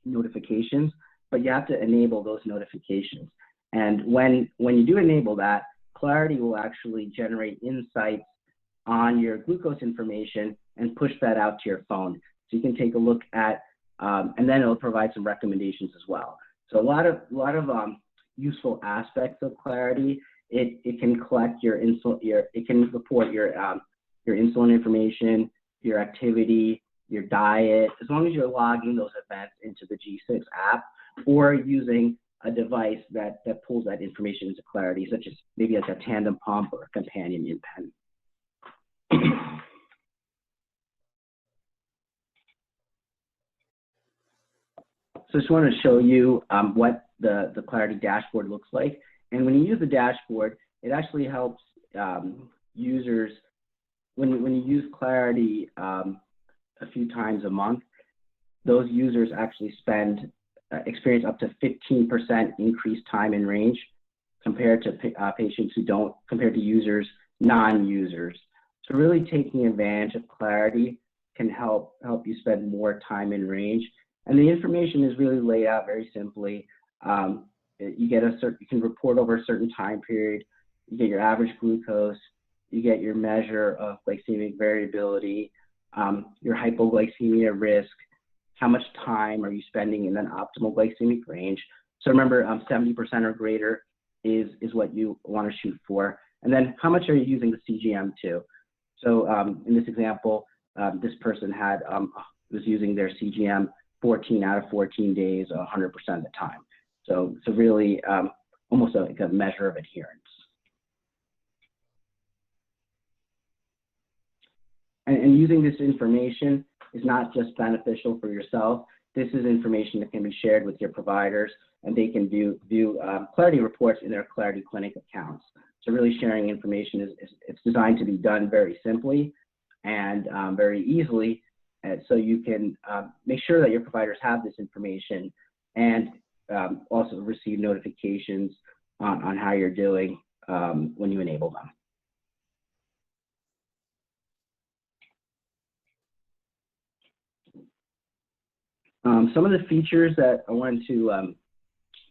notifications, but you have to enable those notifications. And when you do enable that, Clarity will actually generate insights on your glucose information and push that out to your phone. So you can take a look at, and then it'll provide some recommendations as well. So a lot of useful aspects of Clarity. It can collect your insulin, it can report your insulin information, your activity, your diet, as long as you're logging those events into the G6 app or using a device that pulls that information into Clarity, such as maybe like a tandem pump or a companion pen. So I just want to show you what the Clarity dashboard looks like. And when you use the dashboard, it actually helps users, when you use Clarity a few times a month, those users actually experience up to 15% increased time in range compared to patients who don't, compared to users, non-users. So really taking advantage of Clarity can help you spend more time in range. And the information is really laid out very simply. You can report over a certain time period. You get your average glucose. You get your measure of glycemic variability, your hypoglycemia risk, how much time are you spending in an optimal glycemic range. So remember, 70% or greater is what you want to shoot for. And then how much are you using the CGM to? So in this example, this person was using their CGM 14 out of 14 days, 100% of the time. So really almost like a measure of adherence. And using this information is not just beneficial for yourself. This is information that can be shared with your providers, and they can do Clarity reports in their Clarity Clinic accounts. So really sharing information it's designed to be done very simply and very easily, so you can make sure that your providers have this information and also receive notifications on how you're doing when you enable them. Some of the features that I wanted to,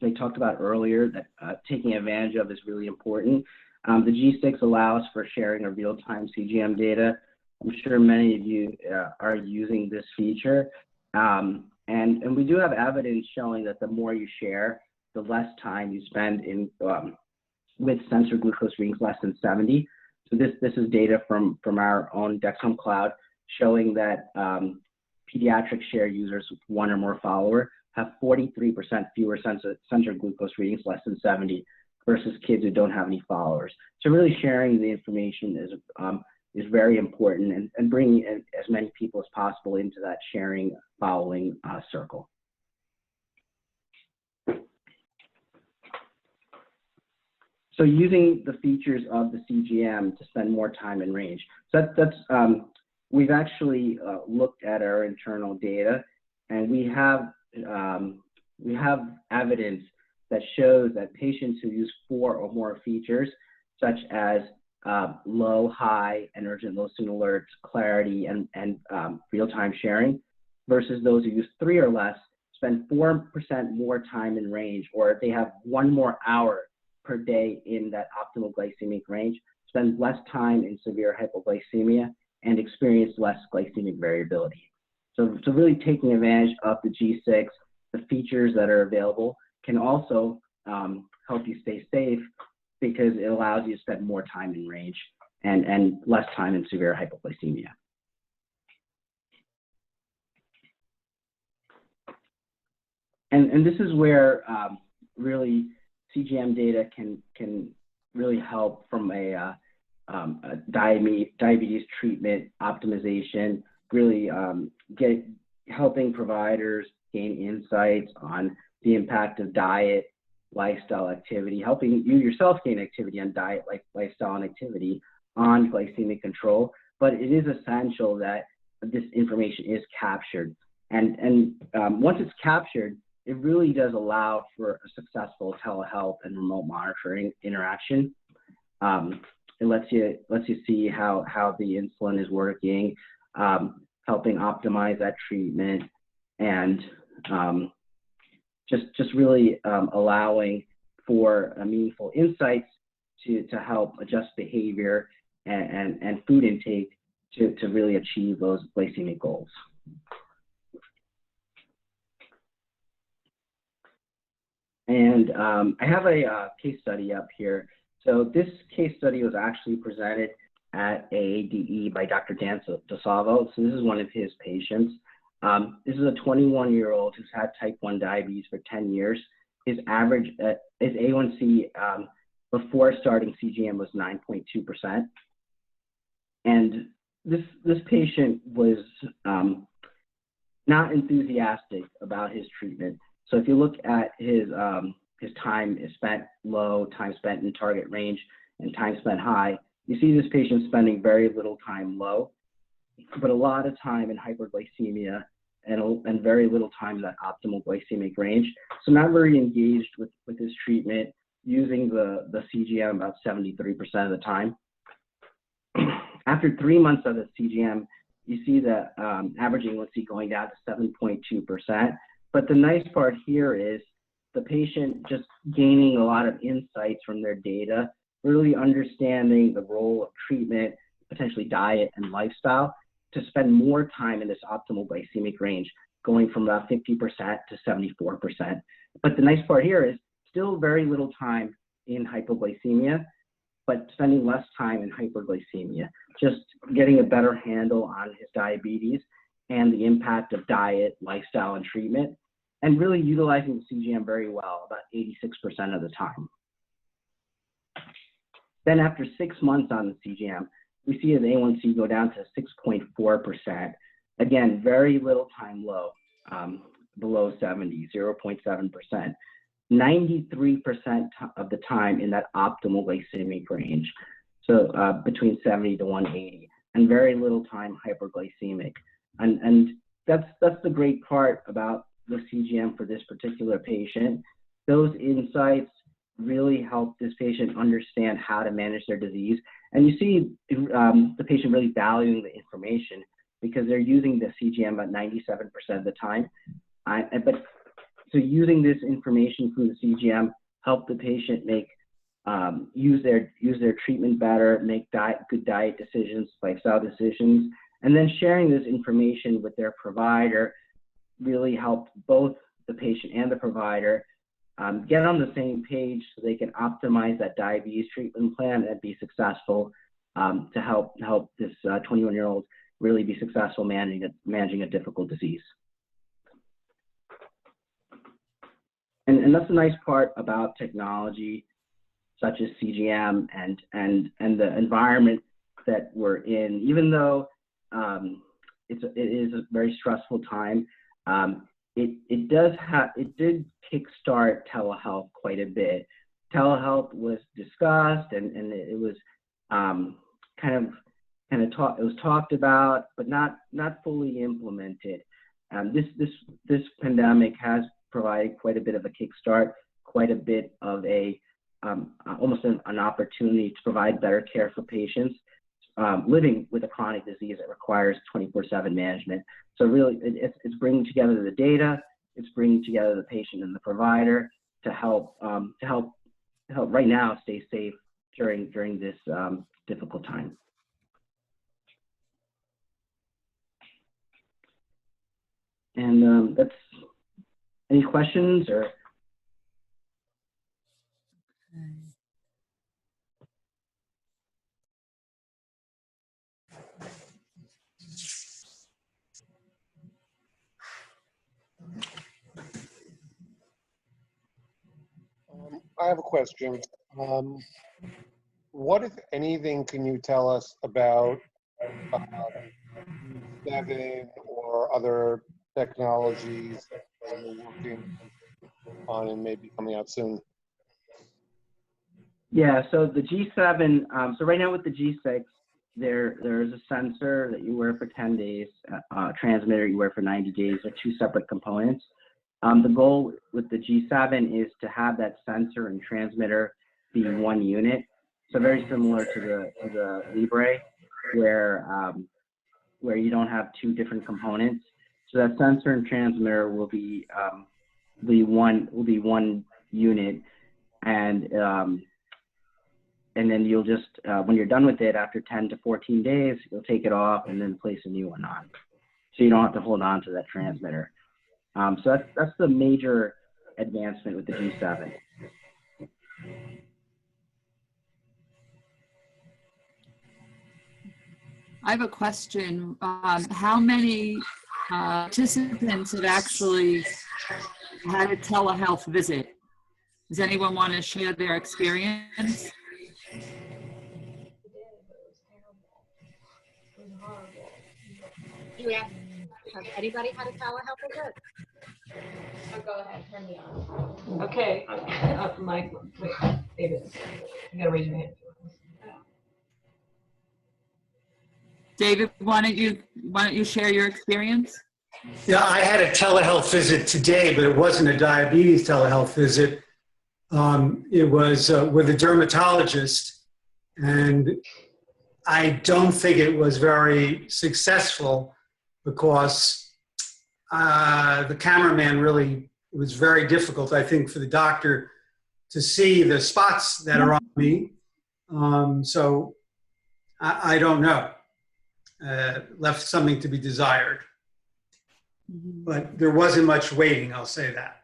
they talked about earlier that taking advantage of is really important. The G6 allows for sharing of real-time CGM data. I'm sure many of you are using this feature. And we do have evidence showing that the more you share, the less time you spend with sensor glucose readings less than 70. So this is data from our own Dexcom Cloud showing that pediatric share users with one or more follower have 43% fewer sensor glucose readings less than 70 versus kids who don't have any followers. So really sharing the information is very important, and bringing as many people as possible into that sharing following circle. So using the features of the CGM to spend more time in range. So we've actually looked at our internal data, and we have evidence that shows that patients who use 4 or more features, such as low, high, and urgent low soon alerts, Clarity, and real-time sharing, versus those who use 3 or less, spend 4% more time in range, or they have 1 more hour per day in that optimal glycemic range, spend less time in severe hypoglycemia, and experience less glycemic variability. So really taking advantage of the G6, the features that are available can also help you stay safe because it allows you to spend more time in range and less time in severe hypoglycemia. And this is where really CGM data can really help from a diabetes treatment optimization, really helping providers gain insights on the impact of diet, lifestyle, activity, helping you yourself gain activity on diet, lifestyle, and activity on glycemic control. But it is essential that this information is captured. And once it's captured, it really does allow for a successful telehealth and remote monitoring interaction. It lets you see how the insulin is working, helping optimize that treatment, and just really allowing for meaningful insights to help adjust behavior and food intake to really achieve those glycemic goals. And I have a case study up here. So this case study was actually presented at AADE by Dr. Dan DeSalvo. So this is one of his patients. This is a 21-year-old who's had type 1 diabetes for 10 years. His average, his A1C before starting CGM was 9.2%. And this patient was not enthusiastic about his treatment. So if you look at his time spent low, time spent in target range, and time spent high, you see this patient spending very little time low, but a lot of time in hyperglycemia and very little time in that optimal glycemic range. So not very engaged with his treatment, using the CGM about 73% of the time. After 3 months of the CGM, you see the average A1C going down to 7.2%. But the nice part here is the patient just gaining a lot of insights from their data, really understanding the role of treatment, potentially diet and lifestyle, to spend more time in this optimal glycemic range, going from about 50% to 74%. But the nice part here is still very little time in hypoglycemia, but spending less time in hyperglycemia, just getting a better handle on his diabetes and the impact of diet, lifestyle, and treatment, and really utilizing the CGM very well, about 86% of the time. Then after 6 months on the CGM, we see his A1C go down to 6.4%. Again, very little time low, below 70, 0.7%. 93% of the time in that optimal glycemic range, so between 70 to 180, and very little time hyperglycemic. And that's the great part about the CGM for this particular patient. Those insights really help this patient understand how to manage their disease. And you see the patient really valuing the information because they're using the CGM about 97% of the time. So using this information from the CGM help the patient make use their treatment better, make good diet decisions, lifestyle decisions, and then sharing this information with their provider really helped both the patient and the provider get on the same page so they can optimize that diabetes treatment plan and be successful to help this 21-year-old really be successful managing a difficult disease. And that's the nice part about technology such as CGM and the environment that we're in. Even though it is a very stressful time, it did kickstart telehealth quite a bit. Telehealth was discussed and it was it was talked about, but not fully implemented. This pandemic has provided quite a bit of a kickstart, quite a bit of almost an opportunity to provide better care for patients living with a chronic disease that requires 24/7 management. So really, it's bringing together the data, it's bringing together the patient and the provider to help right now stay safe during this difficult time. And that's any questions or? I have a question. What, if anything, can you tell us about G7 or other technologies that you're working on and maybe coming out soon? Yeah, so the G7, so right now with the G6, there's a sensor that you wear for 10 days, a transmitter you wear for 90 days, they're two separate components. The goal with the G7 is to have that sensor and transmitter be one unit. So very similar to the Libre, where you don't have two different components. So that sensor and transmitter will be one unit, and then you'll just when you're done with it after 10 to 14 days, you'll take it off and then place a new one on, so you don't have to hold on to that transmitter. So that's the major advancement with the G7. I have a question. How many participants have actually had a telehealth visit? Does anyone want to share their experience? You asked, has anybody had a telehealth visit? Oh, go ahead, turn me on. Okay, Mike, wait, David, you gotta raise your hand. David, why don't you share your experience? Yeah, I had a telehealth visit today, but it wasn't a diabetes telehealth visit. It was with a dermatologist, and I don't think it was very successful because the cameraman really, it was very difficult, I think, for the doctor to see the spots that are on me. So I don't know. Left something to be desired. But there wasn't much waiting, I'll say that.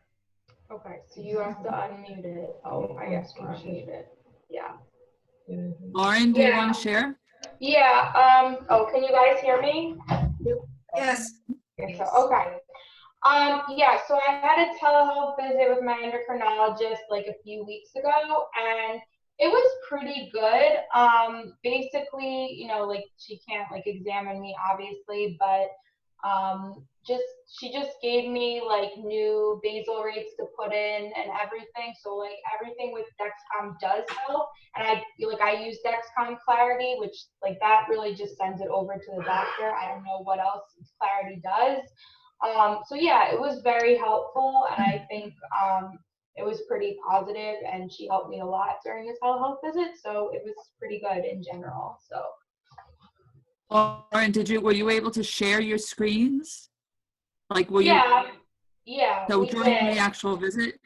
Okay, so you have to unmute it. Oh, I guess we're unmuted. Yeah. Lauren, do you want to share? Yeah, oh, can you guys hear me? Yes. Okay. Yeah, so I had a telehealth visit with my endocrinologist like a few weeks ago, and it was pretty good. Basically, you know, like she can't like examine me obviously, but she just gave me like new basal rates to put in and everything. So like everything with Dexcom does help, and I use Dexcom Clarity, which like that really just sends it over to the doctor. I don't know what else Clarity does. So yeah, it was very helpful, and I think it was pretty positive, and she helped me a lot during the telehealth visit, so it was pretty good in general. So Lauren, were you able to share your screens? Like, yeah, so we during did. the actual visit?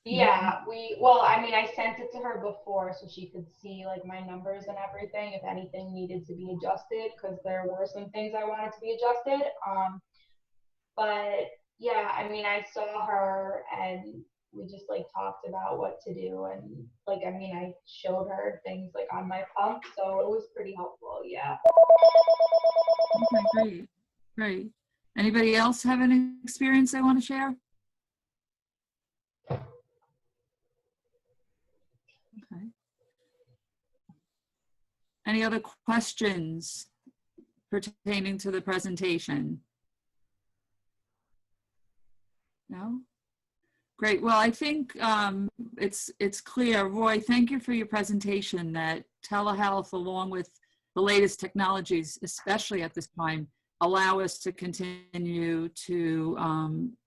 Yeah, well, I mean, I sent it to her before so she could see like my numbers and everything, if anything needed to be adjusted, because there were some things I wanted to be adjusted. But yeah, I mean, I saw her and we just like talked about what to do, and like, I mean, I showed her things like on my pump, so it was pretty helpful. Yeah. Okay, great. Anybody else have any experience they want to share? Okay. Any other questions pertaining to the presentation? No? Great. Well, I think it's clear. Roy, thank you for your presentation that telehealth, along with the latest technologies, especially at this time, allow us to continue to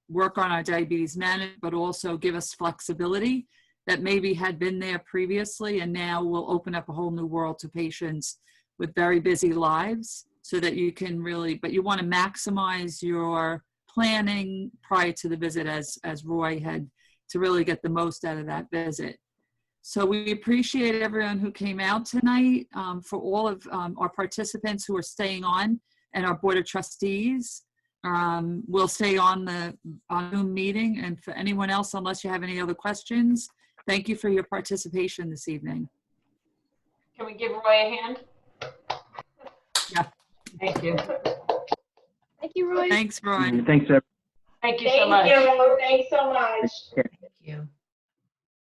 work on our diabetes management, but also give us flexibility that maybe had been there previously, and now will open up a whole new world to patients with very busy lives, so that you can really, but you want to maximize your planning prior to the visit, as Roy had, to really get the most out of that visit. So we appreciate everyone who came out tonight, for all of our participants who are staying on, and our Board of Trustees. We'll stay on the Zoom meeting, and for anyone else, unless you have any other questions, thank you for your participation this evening. Can we give Roy a hand? Yeah. Thank you. Thank you, Roy. Thanks, Roy. Thanks, everyone. Thank you so much. Thank you. Thanks so much.